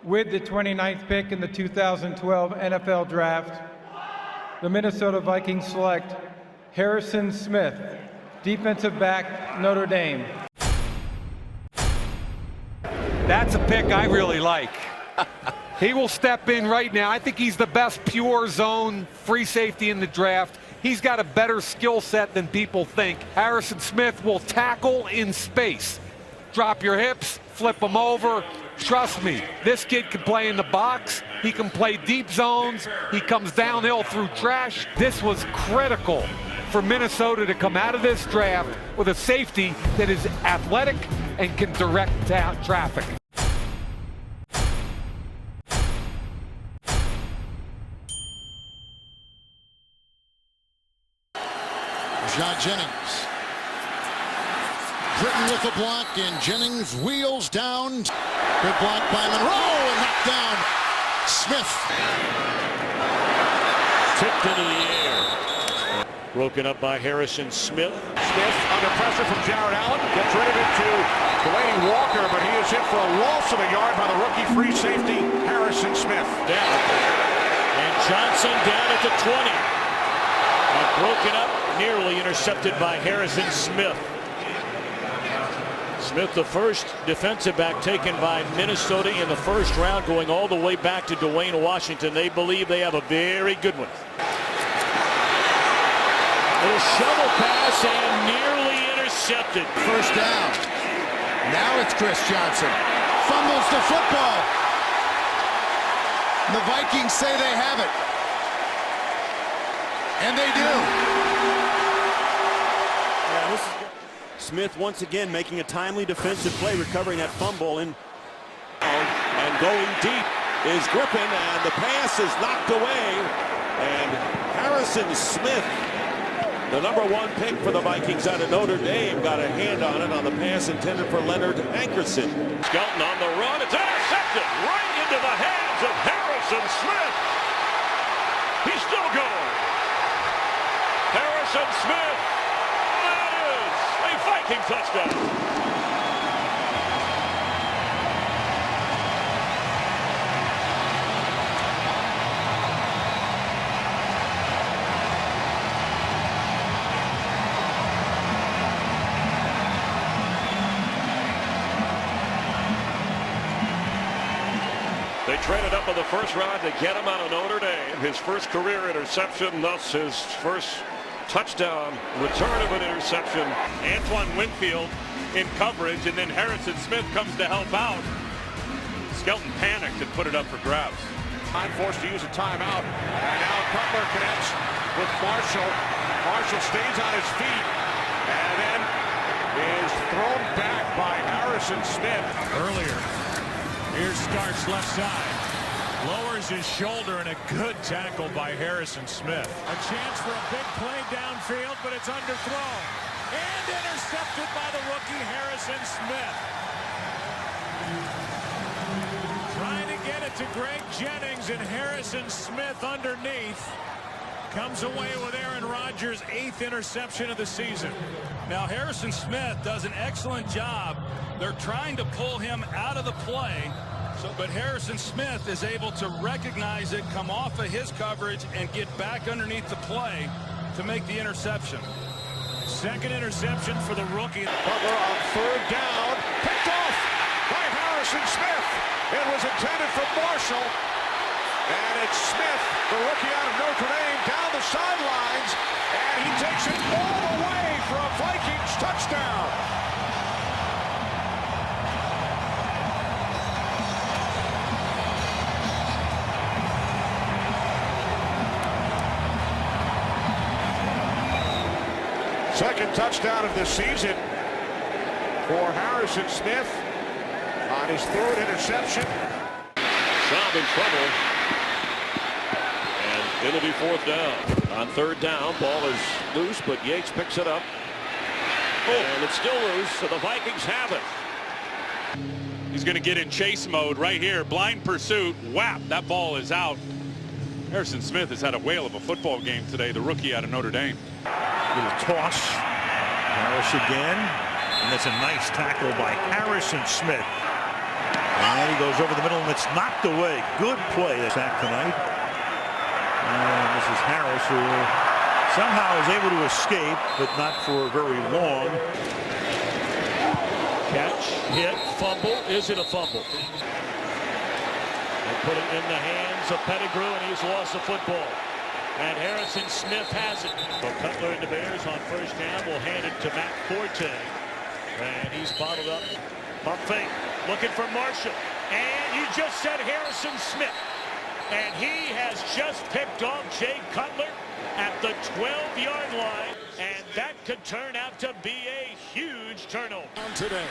With the 29th pick in the 2012 NFL Draft, the Minnesota Vikings select Harrison Smith, defensive back, Notre Dame. That's a pick I really like. He will step in right now. I think he's the best pure zone free safety in the draft. He's got a better skill set than people think. Harrison Smith will tackle in space. Drop your hips, flip them over. Trust me, this kid can play in the box. He can play deep zones. He comes downhill through trash. This was critical for Minnesota to come out of this draft with a safety that is athletic and can direct traffic. John Jennings. Britton with the block, and Jennings wheels down. Good block by Monroe, and knocked down Smith. Tipped into the air. Broken up by Harrison Smith. Smith under pressure from Jared Allen. Gets rid of it to Delaney Walker, but he is hit for a loss of a yard by the rookie free safety, Harrison Smith. Down. And Johnson down at the 20. And broken up, nearly intercepted by Harrison Smith. Smith, the first defensive back taken by Minnesota in the first round, going all the way back to Dwayne Washington. They believe they have a very good one. A shovel pass and nearly intercepted. First down. Now it's Chris Johnson. Fumbles the football. The Vikings say they have it. And they do. Yeah, this is Smith once again making a timely defensive play, recovering that fumble, and going deep is Griffin, and the pass is knocked away. And Harrison Smith, the #1 pick for the Vikings out of Notre Dame, got a hand on it on the pass intended for Leonard Ankerson. Skelton on the run. It's intercepted right into the hands of Harrison Smith. He's still going. Harrison Smith. That is a Viking touchdown. They traded up in the first round to get him out of Notre Dame. His first career interception, thus his first touchdown return of an interception. Antoine Winfield in coverage, and then Harrison Smith comes to help out. Skelton panicked and put it up for grabs. I'm forced to use a timeout, and now Cutler connects with Marshall. Marshall stays on his feet and then is thrown back by Harrison Smith. Earlier, here's Starks left side. Lowers his shoulder, and a good tackle by Harrison Smith. A chance for a big play downfield, but it's underthrown. And intercepted by the rookie Harrison Smith. Trying to get it to Greg Jennings, and Harrison Smith underneath comes away with Aaron Rodgers' 8th interception of the season. Now Harrison Smith does an excellent job. They're trying to pull him out of the play, but Harrison Smith is able to recognize it, come off of his coverage, and get back underneath the play to make the interception. Second interception for the rookie. Butler on third down, picked off by Harrison Smith. It was intended for Marshall, and it's Smith, the rookie out of Notre Dame, down the sidelines, and he takes it all the way for a Vikings touchdown. Second touchdown of the season for Harrison Smith on his 3rd interception. Schaub in trouble. And it'll be 4th down. On 3rd down, ball is loose, but Yates picks it up. And it's still loose, so the Vikings have it. He's going to get in chase mode right here. Blind pursuit. Whap, that ball is out. Harrison Smith has had a whale of a football game today, the rookie out of Notre Dame. Little toss. Harris again. And that's a nice tackle by Harrison Smith. And he goes over the middle, and it's knocked away. Good play. Sack tonight. And this is Harris, who somehow is able to escape, but not for very long. Catch, hit, fumble. Is it a fumble? They put it in the hands of Pettigrew, and he's lost the football. And Harrison Smith has it. So Cutler and the Bears on first down will hand it to Matt Forte. And he's bottled up. Pump fake, looking for Marshall. And you just said Harrison Smith. And he has just picked off Jay Cutler at the 12-yard line. And that could turn out to be a huge turnover. Today.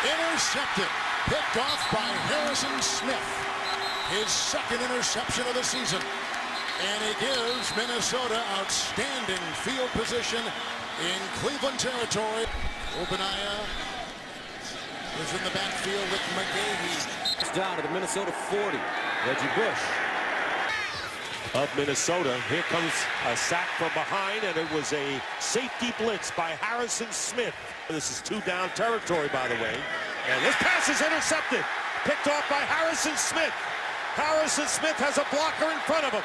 Intercepted. Picked off by Harrison Smith. His second interception of the season. And it gives Minnesota outstanding field position in Cleveland territory. Obaniah is in the backfield with McGahee. It's down to the Minnesota 40. Reggie Bush of Minnesota. Here comes a sack from behind, and it was a safety blitz by Harrison Smith. This is 2-down territory, by the way. And this pass is intercepted. Picked off by Harrison Smith. Harrison Smith has a blocker in front of him.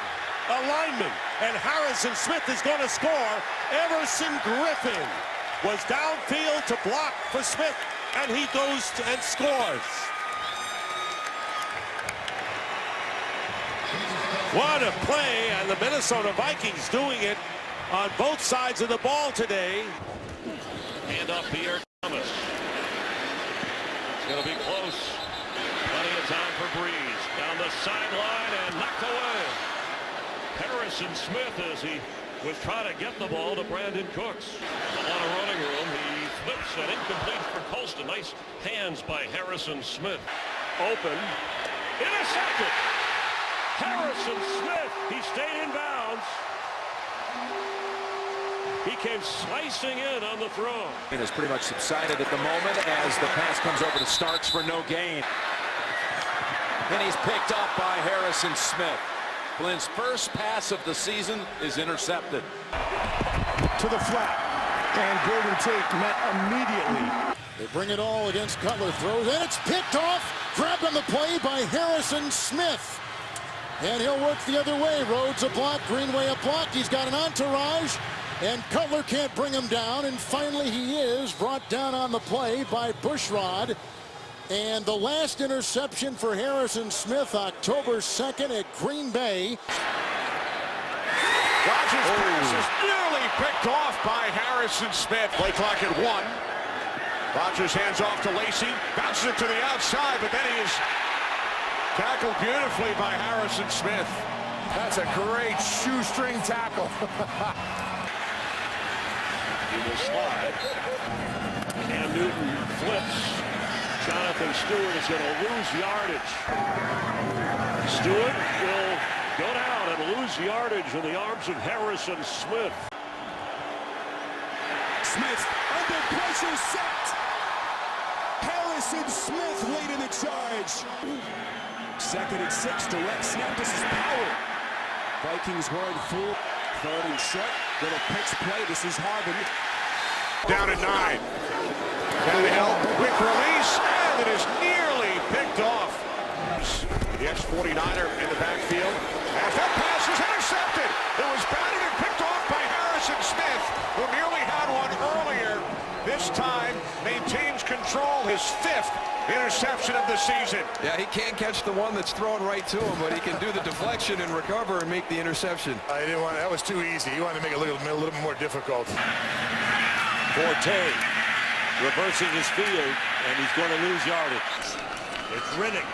A lineman. And Harrison Smith is going to score. Everson Griffin was downfield to block for Smith, and he goes and scores. What a play, and the Minnesota Vikings doing it on both sides of the ball today. Hand off Pierre Thomas. It's going to be close. Plenty of time for Breeze. Down the sideline and knocked away. Harrison Smith, as he was trying to get the ball to Brandon Cooks. A lot of running room. He flips and incomplete for Colston. Nice hands by Harrison Smith. Open. Intercepted. Harrison Smith. He stayed in bounds. He came slicing in on the throw. It has pretty much subsided at the moment as the pass comes over to Starks for no gain. And he's picked up by Harrison Smith. Flynn's first pass of the season is intercepted. To the flat. And Golden Tate met immediately. They bring it all against Cutler. Throws, and it's picked off. Grabbed on the play by Harrison Smith. And he'll work the other way. Rhodes a block, Greenway a block. He's got an entourage. And Cutler can't bring him down. And finally he is brought down on the play by Bushrod. And the last interception for Harrison Smith, October 2nd at Green Bay. Rodgers' pass is nearly picked off by Harrison Smith. Play clock at 1. Rodgers hands off to Lacy. Bounces it to the outside, but then he is tackled beautifully by Harrison Smith. That's a great shoestring tackle. He will slide. Cam Newton flips. Jonathan Stewart is going to lose yardage. Stewart will go down and lose yardage in the arms of Harrison Smith. Smith under pressure, set. Harrison Smith leading the charge. 2nd and 6, direct snap. This is power. Vikings going full. 3rd and short. Little pitch play. This is Harbin. Down at 9. Tannehill, quick release, and it is nearly picked off. The ex-49er in the backfield. As that pass is intercepted. It was batted and picked off by Harrison Smith, who nearly had one earlier. This time maintains control, his 5th interception of the season. Yeah, he can't catch the one that's thrown right to him, but he can do the deflection and recover and make the interception. I didn't want that was too easy. He wanted to make it a little more difficult. Forte reversing his field, and he's going to lose yardage. It's Riddick.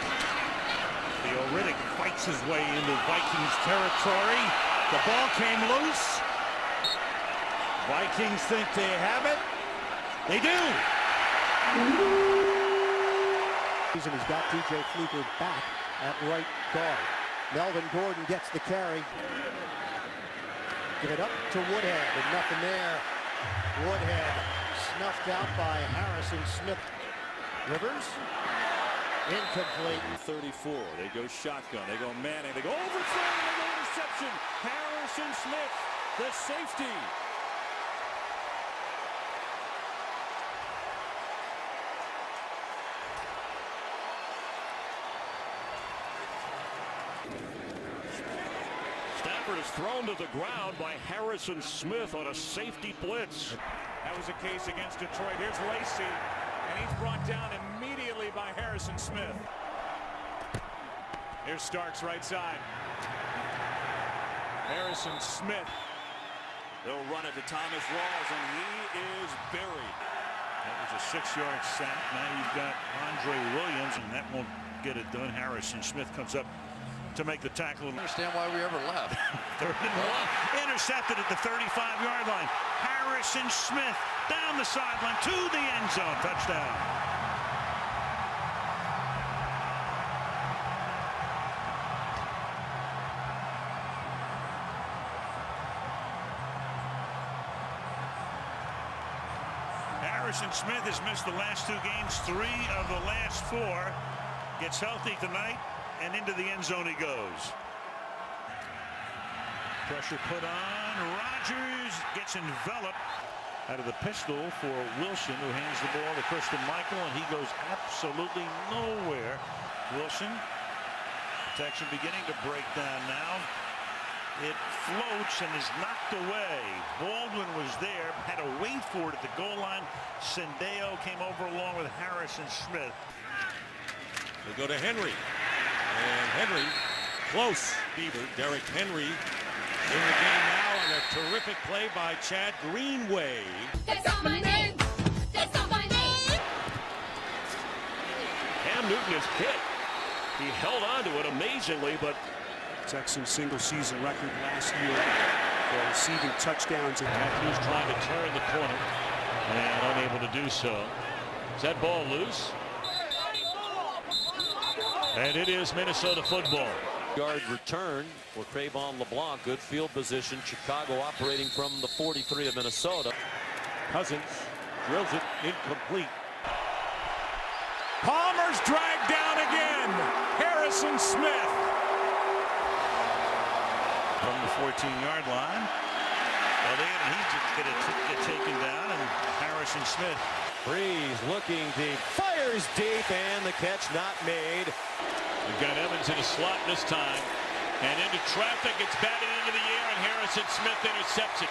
Theo Riddick fights his way into Vikings territory. The ball came loose. Vikings think they have it. They do. He's got DJ Fluker back at right guard. Melvin Gordon gets the carry. Give it up to Woodhead, but nothing there. Woodhead snuffed out by Harrison Smith. Rivers, incomplete. 34, they go shotgun, they go Manning, they go overthrow, they go interception. Harrison Smith, the safety. effort is thrown to the ground by Harrison Smith on a safety blitz. That was the case against Detroit. Here's Lacey, and he's brought down immediately by Harrison Smith. Here's Starks right side. Harrison Smith. They'll run it to Thomas Rawls, and he is buried. That was a 6-yard sack. Now you've got Andre Williams, and that won't get it done. Harrison Smith comes up to make the tackle. I don't understand why we ever left. 3rd and 1. Intercepted at the 35-yard line. Harrison Smith down the sideline to the end zone. Touchdown. Harrison Smith has missed the last 2 games, 3 of the last 4. Gets healthy tonight, and into the end zone he goes. Pressure put on. Rodgers gets enveloped out of the pistol for Wilson, who hands the ball to Christian Michael, and he goes absolutely nowhere. Wilson, protection beginning to break down now. It floats and is knocked away. Baldwin was there, had to wait for it at the goal line. Sendeo came over along with Harrison Smith. They go to Henry. And Henry, close. Beaver, Derrick Henry in the game now on a terrific play by Chad Greenway. That's not my name! That's not my name! Cam Newton is hit. He held on to it amazingly, but Texans single-season record last year for receiving touchdowns. Matthews trying to turn the corner and unable to do so. Is that ball loose? And it is Minnesota football. Yard return for Trayvon LeBlanc. Good field position. Chicago operating from the 43 of Minnesota. Cousins drills it incomplete. Palmer's dragged down again. Harrison Smith. From the 14-yard line. Well, he's going to get taken down, and Harrison Smith. Breeze looking deep, fires deep, and the catch not made. We've got Evans in a slot this time, and into traffic. It's batted into the air, and Harrison Smith intercepts it.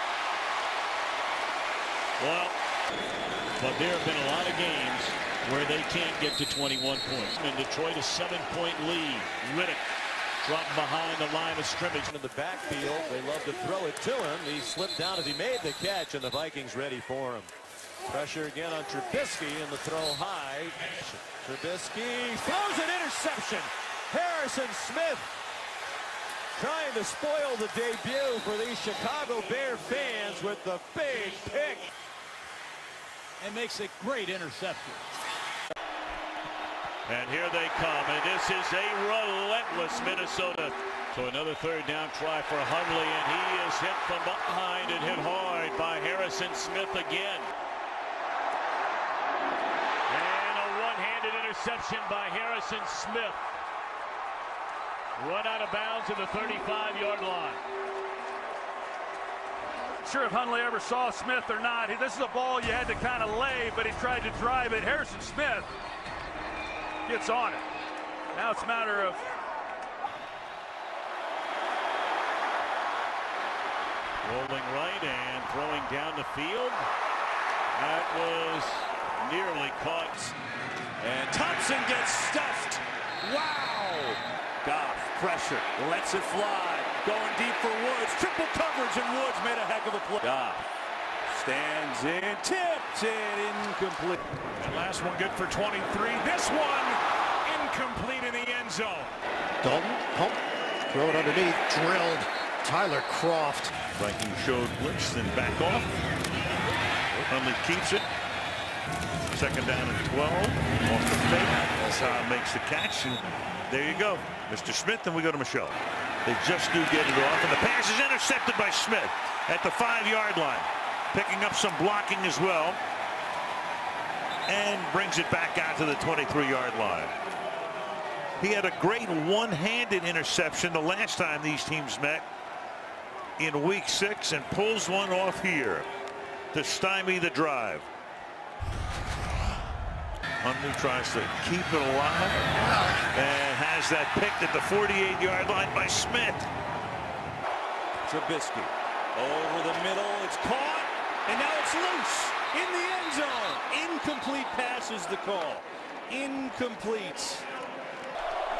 Well, but there have been a lot of games where they can't get to 21 points. In Detroit, a 7-point lead. Riddick dropped behind the line of scrimmage. In the backfield, they love to throw it to him. He slipped down as he made the catch, and the Vikings ready for him. Pressure again on Trubisky, and the throw high. Trubisky throws an interception. Harrison Smith trying to spoil the debut for these Chicago Bear fans with the big pick. And makes a great interception. And here they come, and this is a relentless Minnesota. So another 3rd down try for Hundley, and he is hit from behind and hit hard by Harrison Smith again. And a one-handed interception by Harrison Smith. Run out of bounds at the 35-yard line. Sure if Hundley ever saw Smith or not. This is a ball you had to kind of lay, but he tried to drive it. Harrison Smith gets on it. Now it's a matter of Rolling right and throwing down the field. That was nearly caught. And Thompson gets stuffed. Wow! Goff, pressure, lets it fly. Going deep for Woods. Triple coverage, and Woods made a heck of a play. Goff stands in, tipped it, incomplete. That last one good for 23. This one incomplete in the end zone. Dalton, pump, throw it underneath, drilled. Tyler Croft. Vikings showed blitz, then back off. Hundley keeps it. 2nd down and 12. Off the fake. Hassan makes the catch, and there you go. Mr. Smith, and we go to Michelle. They just do get it off, and the pass is intercepted by Smith at the 5-yard line. Picking up some blocking as well. And brings it back out to the 23-yard line. He had a great one-handed interception the last time these teams met in week 6, and pulls one off here to stymie the drive. Hundley tries to keep it alive and has that picked at the 48-yard line by Smith. Trubisky over the middle. It's caught, and now it's loose in the end zone. Incomplete pass is the call. Incomplete.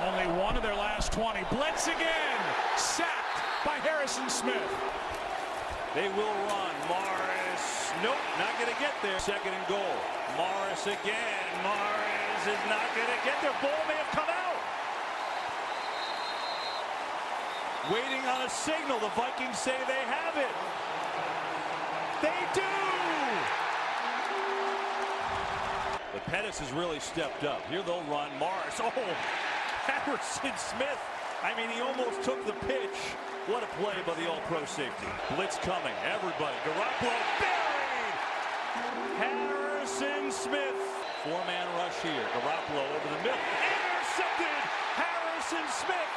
Only one of their last 20. Blitz again. Sacked by Harrison Smith. They will run. Morris. Nope, not going to get there. Second and goal. Morris again. Morris is not going to get there. Ball may have come out. Waiting on a signal. The Vikings say they have it. They do. The Pettis has really stepped up. Here they'll run. Morris. Oh, Harrison Smith. I mean, he almost took the pitch. What a play by the all-pro safety. Blitz coming. Everybody. Garoppolo buried. Harrison Smith. Four-man rush here. Garoppolo over the middle. Intercepted. Harrison Smith.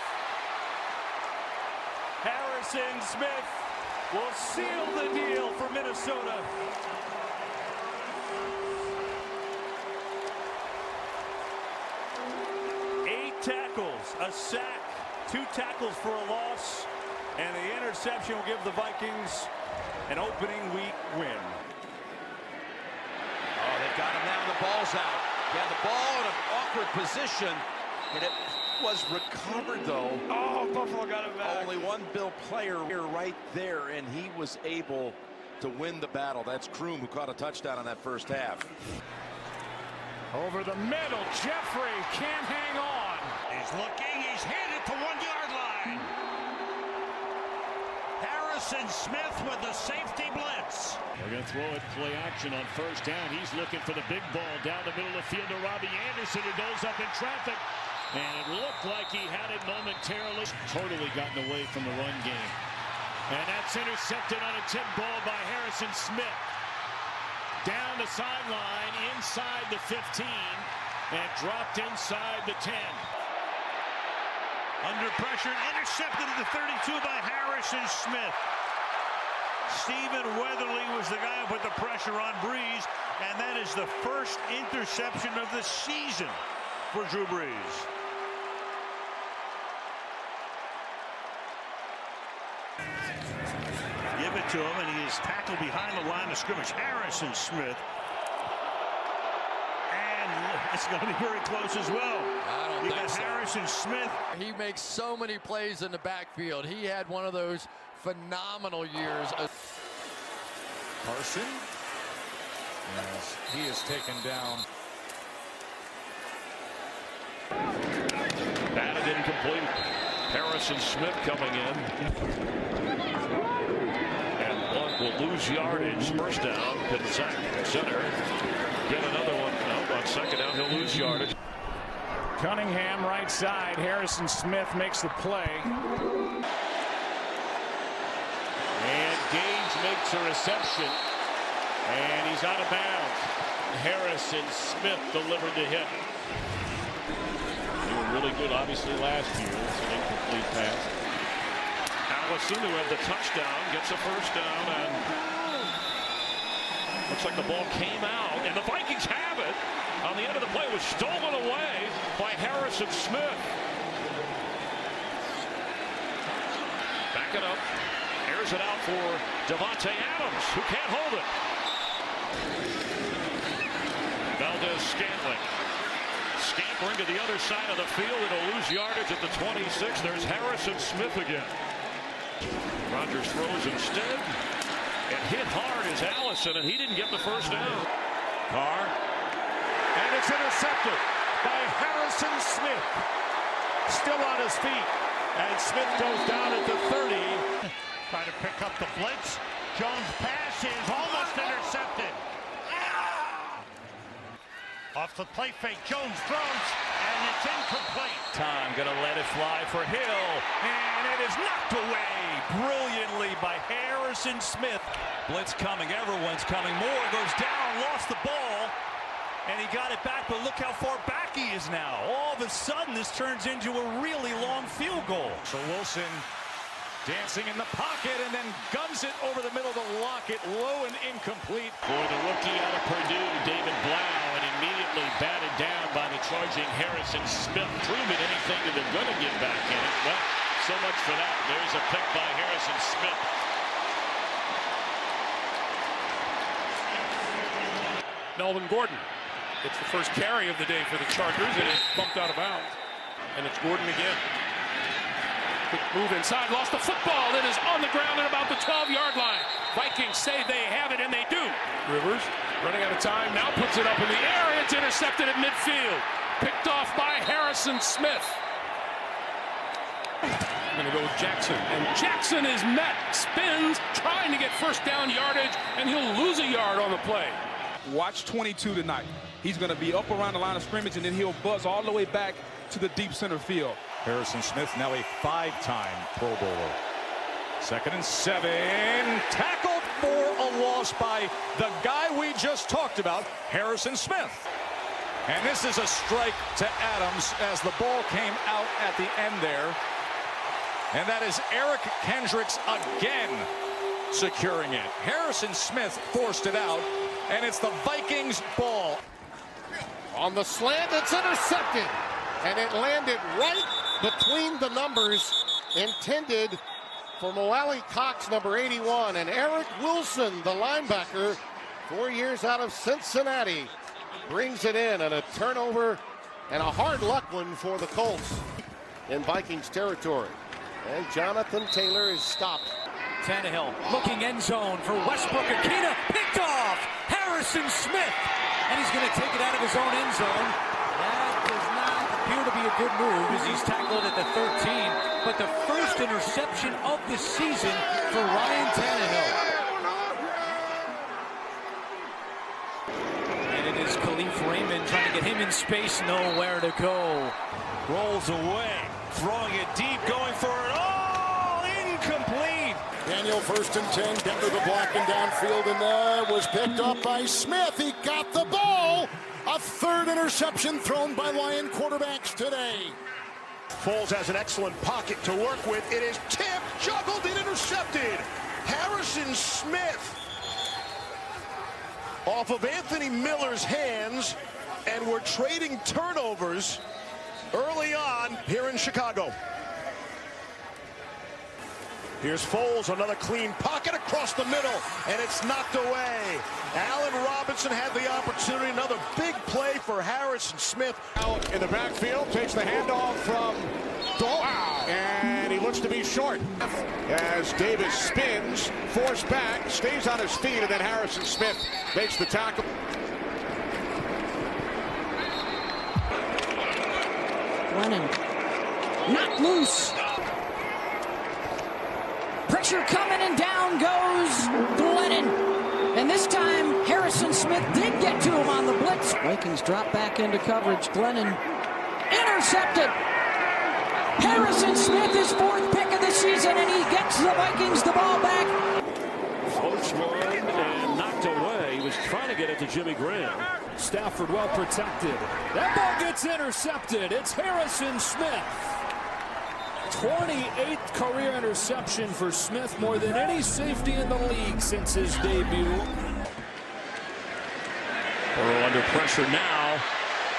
Harrison Smith will seal the deal for Minnesota. Tackles, a sack, 2 tackles for a loss, and the interception will give the Vikings an opening week win. Oh, they've got him now. The ball's out. Yeah, the ball in an awkward position, and it was recovered, though. Oh, Buffalo got it back. Only one Bill player here right there, and he was able to win the battle. That's Kroom, who caught a touchdown in that first half. Over the middle, Jeffrey can't hang on. He's looking, he's hit at the 1-yard line. Harrison Smith with the safety blitz. They're going to throw it play action on first down. He's looking for the big ball down the middle of the field to Robbie Anderson, who goes up in traffic. And it looked like he had it momentarily. Totally gotten away from the run game. And that's intercepted on a tip ball by Harrison Smith. Down the sideline, inside the 15, and dropped inside the 10. Under pressure, intercepted at the 32 by Harrison Smith. Stephen Weatherly was the guy who put the pressure on Breeze, and that is the first interception of the season for Drew Brees. Give it to him, and he is tackled behind the line of scrimmage. Harrison Smith. And it's going to be very close as well. I don't think so. Harrison Smith. He makes so many plays in the backfield. He had one of those phenomenal years. Carson. Yes, he is taken down. Batted incomplete. Harrison Smith coming in. Will lose yardage. First down. Sack center. Get another one. No, on second down, he'll lose yardage. Cunningham right side. Harrison Smith makes the play. And Gage makes a reception. And he's out of bounds. Harrison Smith delivered the hit. They were really good, obviously, last year. It's an incomplete pass. Alasunu had the touchdown, gets a first down, and looks like the ball came out, and the Vikings have it. On the end of the play, it was stolen away by Harrison Smith. Back it up, airs it out for Devontae Adams, who can't hold it. Valdez-Scantling scampering to the other side of the field. It'll lose yardage at the 26. There's Harrison Smith again. Rodgers throws instead, and hit hard is Allison, and he didn't get the first down. Carr, and it's intercepted by Harrison Smith. Still on his feet, and Smith goes down at the 30. Trying to pick up the blitz. Jones' pass is almost intercepted. Off the play fake, Jones throws, and it's incomplete. Time gonna let it fly for Hill, and it is knocked away brilliantly by Harrison Smith. Blitz coming, everyone's coming. Moore goes down, lost the ball, and he got it back, but look how far back he is now. All of a sudden, this turns into a really long field goal. So Wilson dancing in the pocket and then guns it over the middle to Lockett, low and incomplete. For the rookie out of Purdue, David Blau, and immediately batted down by the charging Harrison Smith. Prove it anything that they're going to get back in it. Well, So much for that. There's a pick by Harrison Smith. Melvin Gordon. It's the first carry of the day for the Chargers, and it's bumped out of bounds. And it's Gordon again. Quick move inside, lost the football. It is on the ground at about the 12-yard line. Vikings say they have it, and they do. Rivers running out of time, now puts it up in the air, and it's intercepted at midfield. Picked off by Harrison Smith. I'm going to go with Jackson, and Jackson is met, spins, trying to get first down yardage, and he'll lose a yard on the play. Watch 22 tonight. He's going to be up around the line of scrimmage, and then he'll buzz all the way back to the deep center field. Harrison Smith, now a 5-time Pro Bowler. 2nd and 7. Tackled for a loss by the guy we just talked about, Harrison Smith. And this is a strike to Adams as the ball came out at the end there. And that is Eric Kendricks again securing it. Harrison Smith forced it out, and it's the Vikings ball. On the slant, it's intercepted. And it landed right between the numbers intended for Moali Cox, number 81. And Eric Wilson, the linebacker, 4 years out of Cincinnati, brings it in. And a turnover and a hard luck one for the Colts in Vikings territory. And Jonathan Taylor is stopped. Tannehill looking end zone for Westbrook. Akina picked off Harrison Smith. And he's going to take it out of his own end zone. That does not appear to be a good move as he's tackled at the 13. But the first interception of the season for Ryan Tannehill. And it is Khalif Raymond trying to get him in space, nowhere to go. Rolls away, throwing it deep, going for it. Oh, incomplete. Daniel 1st and 10, Denver the block and downfield, and that was picked up by Smith. He got the ball. A 3rd interception thrown by Lion quarterbacks today. Foles has an excellent pocket to work with. It is tipped, juggled, and intercepted. Harrison Smith off of Anthony Miller's hands, and we're trading turnovers early on here in Chicago. Here's Foles, another clean pocket across the middle, and it's knocked away. Allen Robinson had the opportunity, another big play for Harrison Smith. Out in the backfield, takes the handoff from Dalton, and he looks to be short. As Davis spins, forced back, stays on his feet, and then Harrison Smith makes the tackle. Lennon, knocked loose. Pressure coming, and down goes Glennon. And this time, Harrison Smith did get to him on the blitz. Vikings drop back into coverage. Glennon intercepted. Harrison Smith, his 4th pick of the season, and he gets the Vikings the ball back. Close one and knocked away. He was trying to get it to Jimmy Graham. Stafford well protected. That ball gets intercepted. It's Harrison Smith. 28th career interception for Smith, more than any safety in the league since his debut. Burrow under pressure now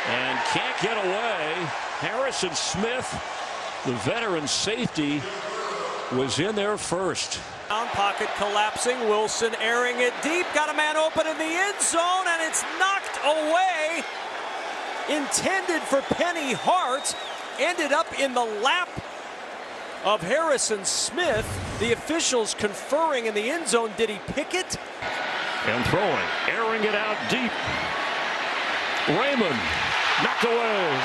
and can't get away. Harrison Smith, the veteran safety, was in there first. Down pocket collapsing. Wilson airing it deep. Got a man open in the end zone, and it's knocked away. Intended for Penny Hart. Ended up in the lap of Harrison Smith. The officials conferring in the end zone. Did he pick it? And throwing, airing it out deep. Raymond knocked away.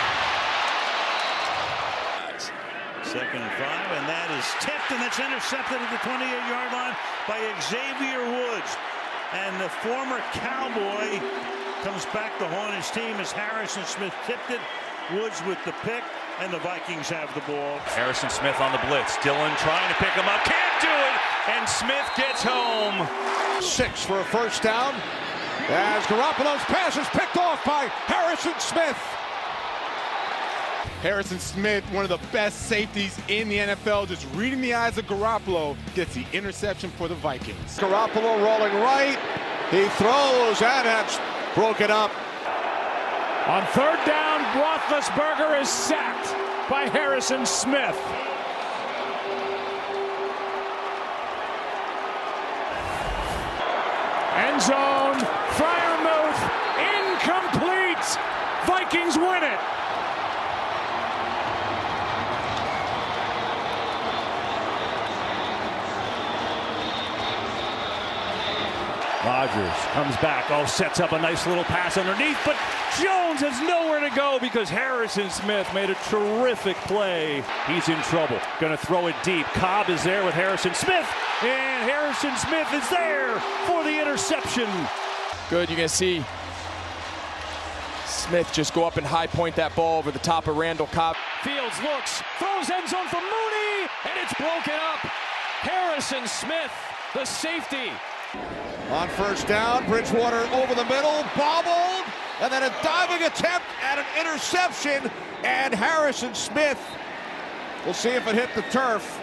2nd and 5, and that is tipped, and that's intercepted at the 28-yard line by Xavier Woods. And the former Cowboy comes back to haunt his team as Harrison Smith tipped it. Woods with the pick, and the Vikings have the ball. Harrison Smith on the blitz. Dillon trying to pick him up. Can't do it, and Smith gets home. 6 for a first down as Garoppolo's pass is picked off by Harrison Smith. Harrison Smith, one of the best safeties in the NFL, just reading the eyes of Garoppolo, gets the interception for the Vikings. Garoppolo rolling right. He throws, and that's broken up. On 3rd down, Roethlisberger is sacked by Harrison Smith. End zone. Freiermuth. Incomplete. Vikings win it. Rodgers comes back, sets up a nice little pass underneath, but Jones has nowhere to go because Harrison Smith made a terrific play. He's in trouble, gonna throw it deep. Cobb is there with Harrison Smith, and Harrison Smith is there for the interception. Good, you're gonna see Smith just go up and high point that ball over the top of Randall Cobb. Fields looks, throws end zone for Mooney, and it's broken up. Harrison Smith, the safety. On first down, Bridgewater over the middle, bobbled, and then a diving attempt at an interception, and Harrison Smith, we'll see if it hit the turf.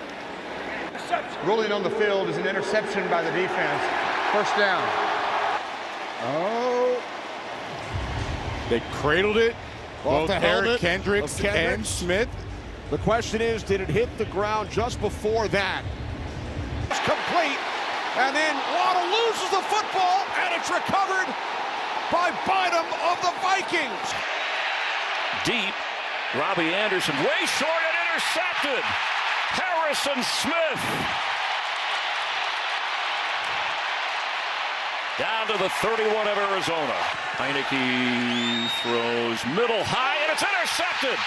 Rolling on the field is an interception by the defense. First down. Oh. They cradled it. Both Eric Kendricks and Smith. The question is, did it hit the ground just before that? It's complete. And then Waddle loses the football, and it's recovered by Bynum of the Vikings. Deep. Robbie Anderson way short and intercepted. Harrison Smith. Down to the 31 of Arizona. Heineke throws middle high, and it's intercepted.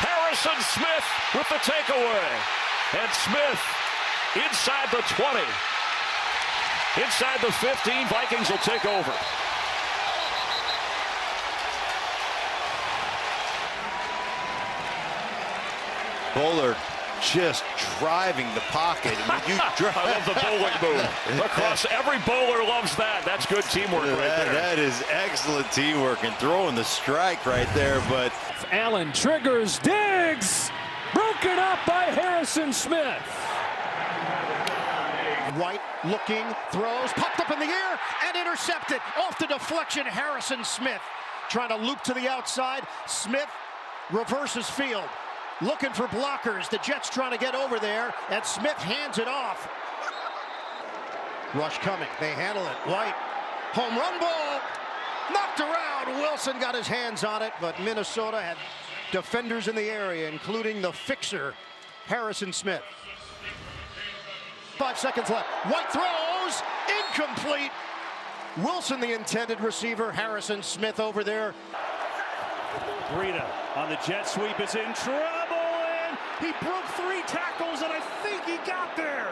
Harrison Smith with the takeaway. And Smith inside the 20. Inside the 15, Vikings will take over. Bowler just driving the pocket. I mean, I love the bowling move. Across every bowler loves that. That's good teamwork right there. That is excellent teamwork and throwing the strike right there. But Allen triggers, Diggs, broken up by Harrison Smith. White looking, throws, popped up in the air, and intercepted. Off the deflection, Harrison Smith trying to loop to the outside. Smith reverses field, looking for blockers. The Jets trying to get over there, and Smith hands it off. Rush coming, they handle it. White, home run ball, knocked around. Wilson got his hands on it, but Minnesota had defenders in the area, including the fixer, Harrison Smith. 5 seconds left. White throws, incomplete. Wilson, the intended receiver. Harrison Smith over there. Breida on the jet sweep is in trouble, and he broke 3 tackles, and I think he got there.